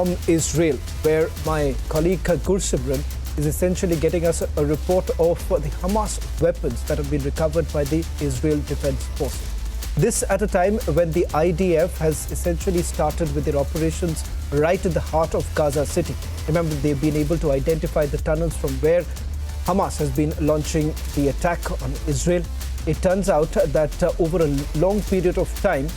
from Israel, where my colleague Gursimran is essentially getting us a report of the Hamas weapons that have been recovered by the Israel Defense Forces. This at a time when the IDF has essentially started with their operations right in the heart of Gaza City. Remember, they've been able to identify the tunnels from where Hamas has been launching the attack on Israel. It turns out that over a long period of time,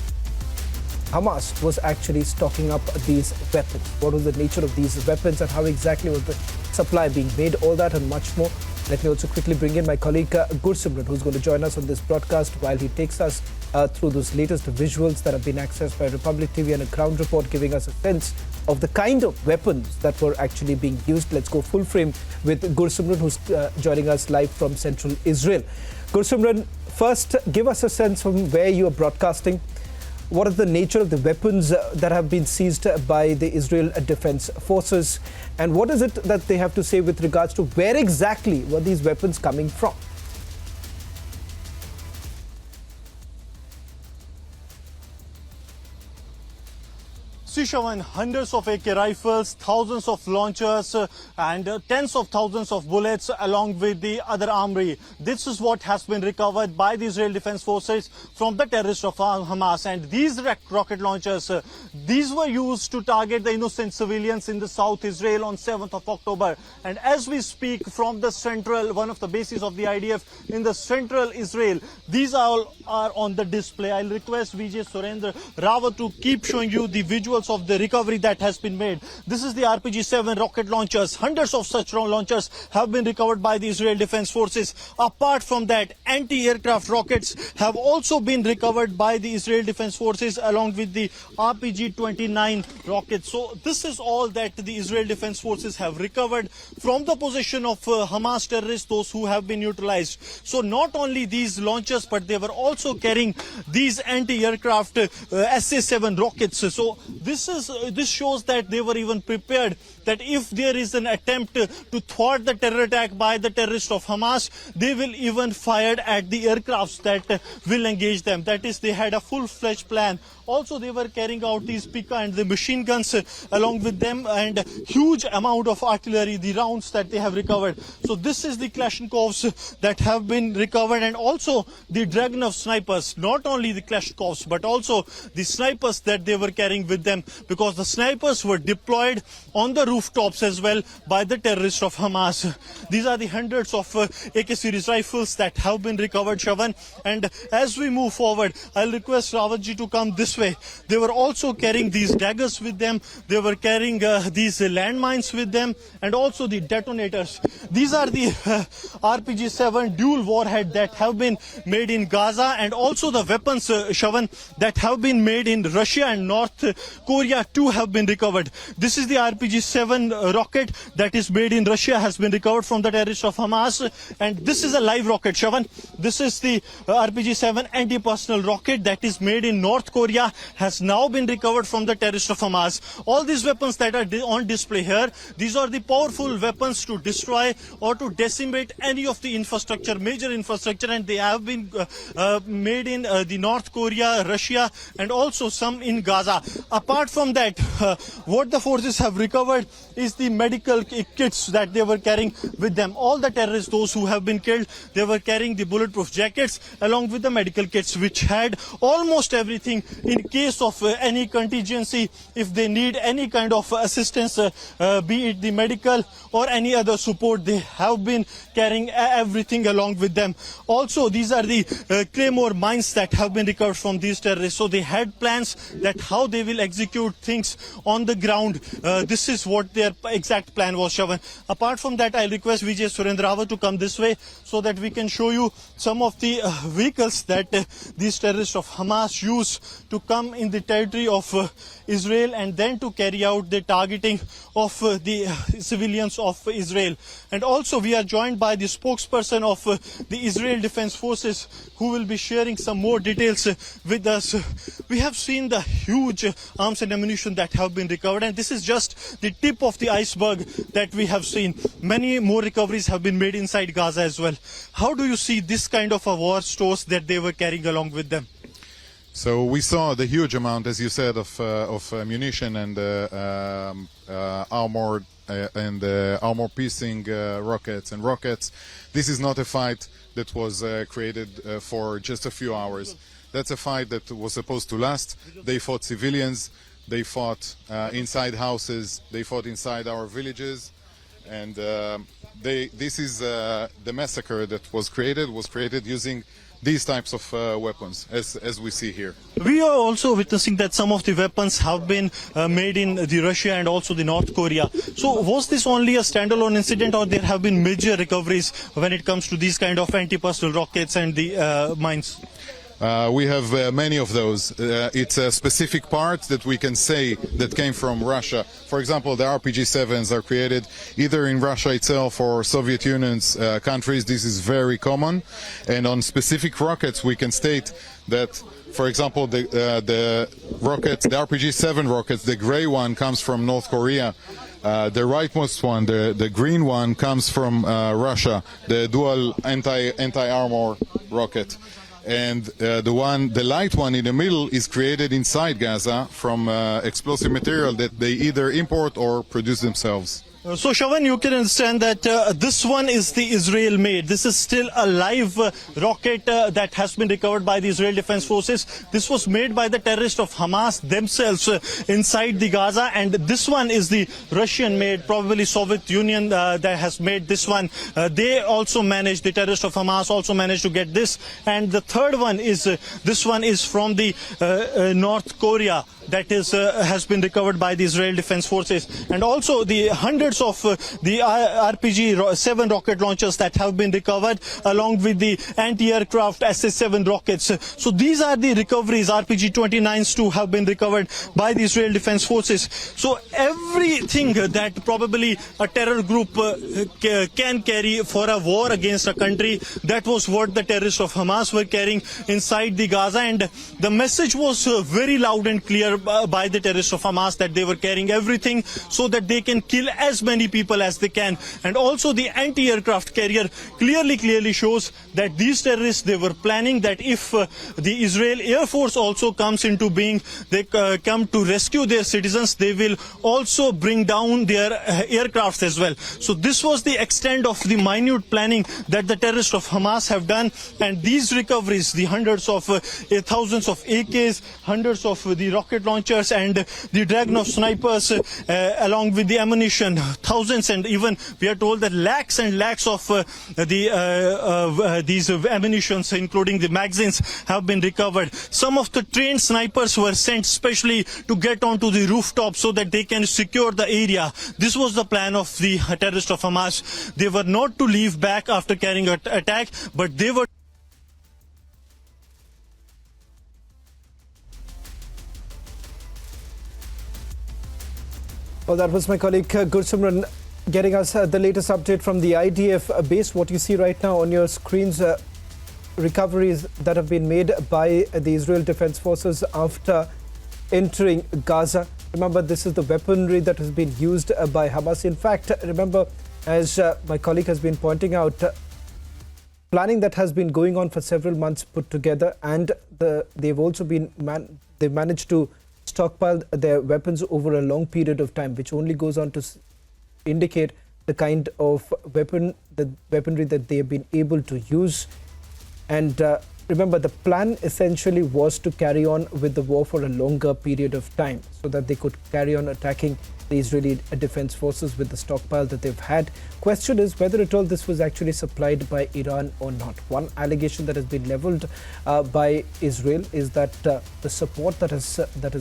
Hamas was actually stocking up these weapons. What was the nature of these weapons and how exactly was the supply being made? All that and much more. Let me also quickly bring in my colleague Gursimran, who's going to join us on this broadcast while he takes us through those latest visuals that have been accessed by Republic TV and a ground report giving us a sense of the kind of weapons that were actually being used. Let's go full frame with Gursimran, who's joining us live from central Israel. Gursimran, first give us a sense from where you are broadcasting. What is the nature of the weapons that have been seized by the Israel Defense Forces? And what is it that they have to say with regards to where exactly were these weapons coming from? Shravan, hundreds of AK rifles, thousands of launchers and tens of thousands of bullets along with the other armory. This is what has been recovered by the Israel Defense Forces from the terrorists of Hamas. And these rocket launchers, these were used to target the innocent civilians in the South Israel on 7th of October. And as we speak from the central, one of the bases of the IDF in the central Israel, these all are on the display. I'll request Vijay Surendra Rawat to keep showing you the visuals of the recovery that has been made. This is the RPG-7 rocket launchers. Hundreds of such launchers have been recovered by the Israel Defense Forces. Apart from that, anti-aircraft rockets have also been recovered by the Israel Defense Forces along with the RPG-29 rockets. So this is all that the Israel Defense Forces have recovered from the possession of Hamas terrorists, those who have been neutralized. So not only these launchers, but they were also carrying these anti-aircraft SA-7 rockets. So this shows that they were even prepared, that if there is an attempt to thwart the terror attack by the terrorists of Hamas, they will even fire at the aircrafts that will engage them. That is, they had a full-fledged plan. Also, they were carrying out these Pika and the machine guns along with them, and huge amount of artillery, the rounds that they have recovered. So this is the Kalashnikovs that have been recovered, and also the Dragunov snipers. Not only the Kalashnikovs, but also the snipers that they were carrying with them, because the snipers were deployed on the rooftops as well by the terrorists of Hamas. These are the hundreds of AK series rifles that have been recovered, Shravan. And as we move forward, I'll request Rawatji to come this way. They were also carrying these daggers with them. They were carrying these landmines with them, and also the detonators. These are the RPG-7 dual warhead that have been made in Gaza, and also the weapons, Shravan, that have been made in Russia and North Korea too have been recovered. This is the RPG-7 rocket that is made in Russia, has been recovered from the terrorists of Hamas. And this is a live rocket, Shravan. This is the RPG-7 anti-personnel rocket that is made in North Korea, has now been recovered from the terrorists of Hamas. All these weapons that are on display here, these are the powerful weapons to destroy or to decimate any of the infrastructure, major infrastructure, and they have been made in the North Korea, Russia, and also some in Gaza. Apart from that, what the forces have recovered is the medical kits that they were carrying with them. All the terrorists, those who have been killed, they were carrying the bulletproof jackets along with the medical kits, which had almost everything in case of any contingency, if they need any kind of assistance, be it the medical or any other support. They have been carrying everything along with them. Also, these are the claymore mines that have been recovered from these terrorists. So they had plans that how they will execute things on the ground. This is what their exact plan was, Shravan. Apart from that, I request Vijay Surendra Rawat to come this way so that we can show you some of the vehicles that these terrorists of Hamas use to come in the territory of Israel and then to carry out the targeting of the civilians of Israel. And also we are joined by the spokesperson of the Israel Defense Forces, who will be sharing some more details with us. We have seen the huge arms and ammunition that have been recovered, and this is just the tip of the iceberg that we have seen. Many more recoveries have been made inside Gaza as well. How do you see this kind of a war stores that they were carrying along with them? So we saw the huge amount, as you said, of munition and armor-piercing rockets and rockets. This is not a fight that was created for just a few hours. That's a fight that was supposed to last. They fought civilians, they fought inside houses, they fought inside our villages, and this is the massacre that was created using these types of weapons, as we see here. We are also witnessing that some of the weapons have been made in the Russia and also the North Korea. So was this only a standalone incident, or there have been major recoveries when it comes to these kind of anti-personnel rockets and the mines? We have many of those. It's a specific part that we can say that came from Russia. For example, the RPG-7s are created either in Russia itself or Soviet Union's countries. This is very common. And on specific rockets, we can state that, for example, the rockets, the RPG-7 rockets, the gray one comes from North Korea. The rightmost one, the green one, comes from Russia, the dual anti-armor rocket. And the light one in the middle is created inside Gaza from explosive material that they either import or produce themselves. So Shavan, you can understand that this one is the Israel-made. This is still a live rocket that has been recovered by the Israel Defense Forces. This was made by the terrorists of Hamas themselves inside the Gaza, and this one is the Russian-made, probably Soviet Union that has made this one. They also managed, the terrorists of Hamas also managed to get this. And the third one is, this one is from the North Korea. That is has been recovered by the Israel Defense Forces, and also the hundreds of the RPG-7 rocket launchers that have been recovered, along with the anti-aircraft SS-7 rockets. So these are the recoveries. RPG-29s too have been recovered by the Israel Defense Forces. So everything that probably a terror group can carry for a war against a country, that was what the terrorists of Hamas were carrying inside the Gaza, and the message was very loud and clear by the terrorists of Hamas that they were carrying everything so that they can kill as many people as they can. And also the anti-aircraft carrier clearly shows that these terrorists, they were planning that if the Israel Air Force also comes into being, they come to rescue their citizens, they will also bring down their aircrafts as well. So this was the extent of the minute planning that the terrorists of Hamas have done, and these recoveries, the hundreds of thousands of AKs, hundreds of the rocket launchers and the Dragunov snipers, along with the ammunition, thousands, and even we are told that lakhs and lakhs of these ammunitions, including the magazines, have been recovered. Some of the trained snipers were sent specially to get onto the rooftop so that they can secure the area. This was the plan of the terrorists of Hamas. They were not to leave back after carrying an attack, but they were. Well, that was my colleague Gursimran getting us the latest update from the IDF base. What you see right now on your screens, recoveries that have been made by the Israel Defense Forces after entering Gaza. Remember, this is the weaponry that has been used by Hamas. In fact, remember, as my colleague has been pointing out, planning that has been going on for several months put together, and they've also been they've managed to stockpile their weapons over a long period of time, which only goes on to indicate the kind of weaponry that they have been able to use. And remember, the plan essentially was to carry on with the war for a longer period of time so that they could carry on attacking the Israeli Defense Forces with the stockpile that they've had. Question is whether at all this was actually supplied by Iran or not. One allegation that has been leveled by Israel is that the support that has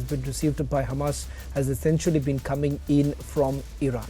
been received by Hamas has essentially been coming in from Iran.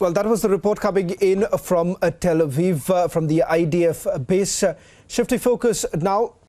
Well, that was the report coming in from Tel Aviv, from the IDF base. Shifting focus now